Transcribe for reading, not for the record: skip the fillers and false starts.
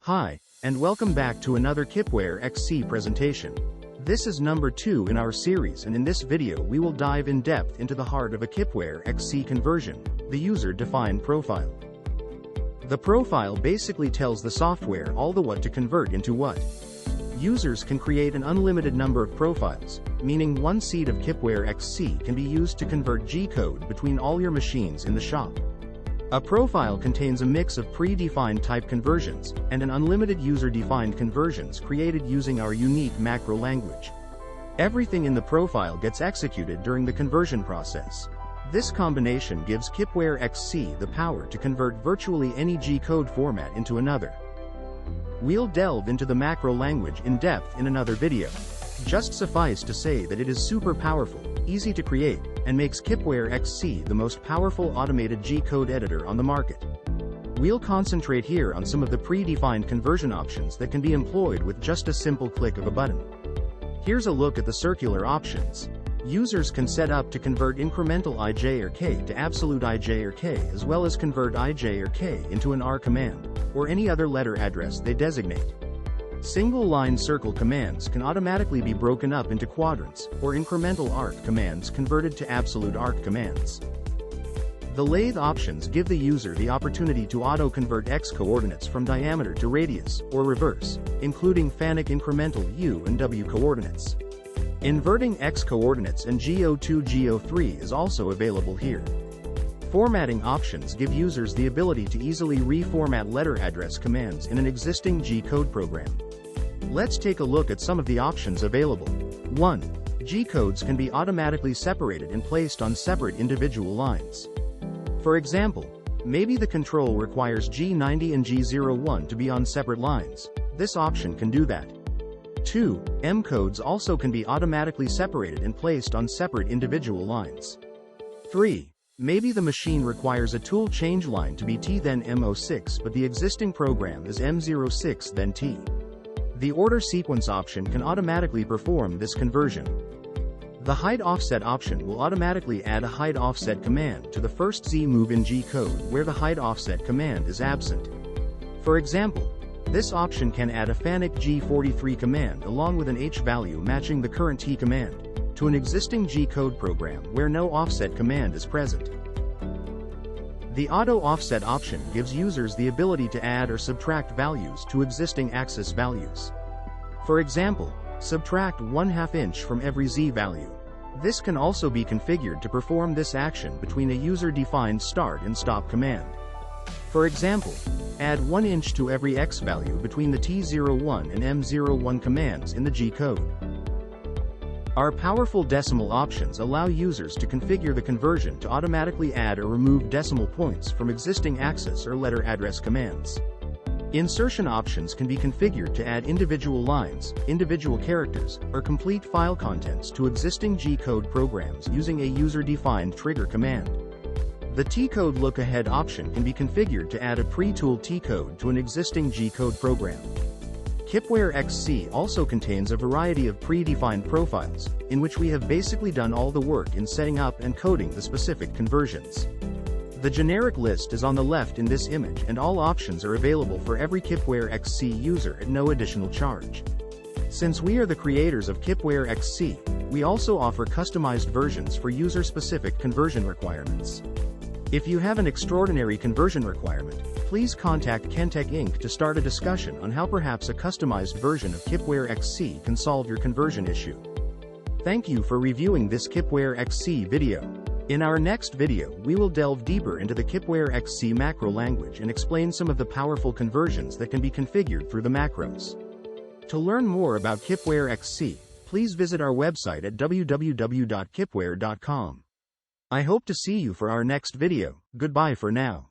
Hi, and welcome back to another KipwareXC presentation. This is number 2 in our series, and in this video we will dive in depth into the heart of a KipwareXC conversion, the user-defined profile. The profile basically tells the software all the what to convert into what. Users can create an unlimited number of profiles, meaning one seed of KipwareXC can be used to convert G-code between all your machines in the shop. A profile contains a mix of predefined type conversions and an unlimited user-defined conversions created using our unique macro language. Everything in the profile gets executed during the conversion process. This combination gives KipwareXC the power to convert virtually any G-code format into another. We'll delve into the macro language in depth in another video. Just suffice to say that it is super powerful, easy to create, and makes KipwareXC the most powerful automated G-code editor on the market. We'll concentrate here on some of the predefined conversion options that can be employed with just a simple click of a button. Here's a look at the circular options. Users can set up to convert incremental ij or k to absolute ij or k, as well as convert ij or k into an R command, or any other letter address they designate. Single-line circle commands can automatically be broken up into quadrants, or incremental arc commands converted to absolute arc commands. The lathe options give the user the opportunity to auto-convert x coordinates from diameter to radius, or reverse, including FANUC incremental u and w coordinates. Inverting x coordinates and GO2-GO3 is also available here. Formatting options give users the ability to easily reformat letter address commands in an existing G-code program. Let's take a look at some of the options available. 1. G-codes can be automatically separated and placed on separate individual lines. For example, maybe the control requires G90 and G01 to be on separate lines. This option can do that. 2. M-codes also can be automatically separated and placed on separate individual lines. 3. Maybe the machine requires a tool change line to be T then M06, but the existing program is M06 then T. The order sequence option can automatically perform this conversion. The hide offset option will automatically add a hide offset command to the first Z move in G-code where the hide offset command is absent. For example, this option can add a FANUC G43 command along with an H value matching the current T command to an existing G-code program where no offset command is present. The auto offset option gives users the ability to add or subtract values to existing axis values. For example, subtract 1/2 inch from every Z value. This can also be configured to perform this action between a user-defined start and stop command. For example, add 1 inch to every X value between the T01 and M01 commands in the G-code. Our powerful decimal options allow users to configure the conversion to automatically add or remove decimal points from existing axis or letter address commands. Insertion options can be configured to add individual lines, individual characters, or complete file contents to existing G-code programs using a user-defined trigger command. The T-code look-ahead option can be configured to add a pre-tooled T-code to an existing G-code program. KipwareXC also contains a variety of predefined profiles, in which we have basically done all the work in setting up and coding the specific conversions. The generic list is on the left in this image, and all options are available for every KipwareXC user at no additional charge. Since we are the creators of KipwareXC, we also offer customized versions for user-specific conversion requirements. If you have an extraordinary conversion requirement, please contact Kentech Inc. to start a discussion on how perhaps a customized version of KipwareXC can solve your conversion issue. Thank you for reviewing this KipwareXC video. In our next video, we will delve deeper into the KipwareXC macro language and explain some of the powerful conversions that can be configured through the macros. To learn more about KipwareXC, please visit our website at www.kipware.com. I hope to see you for our next video. Goodbye for now.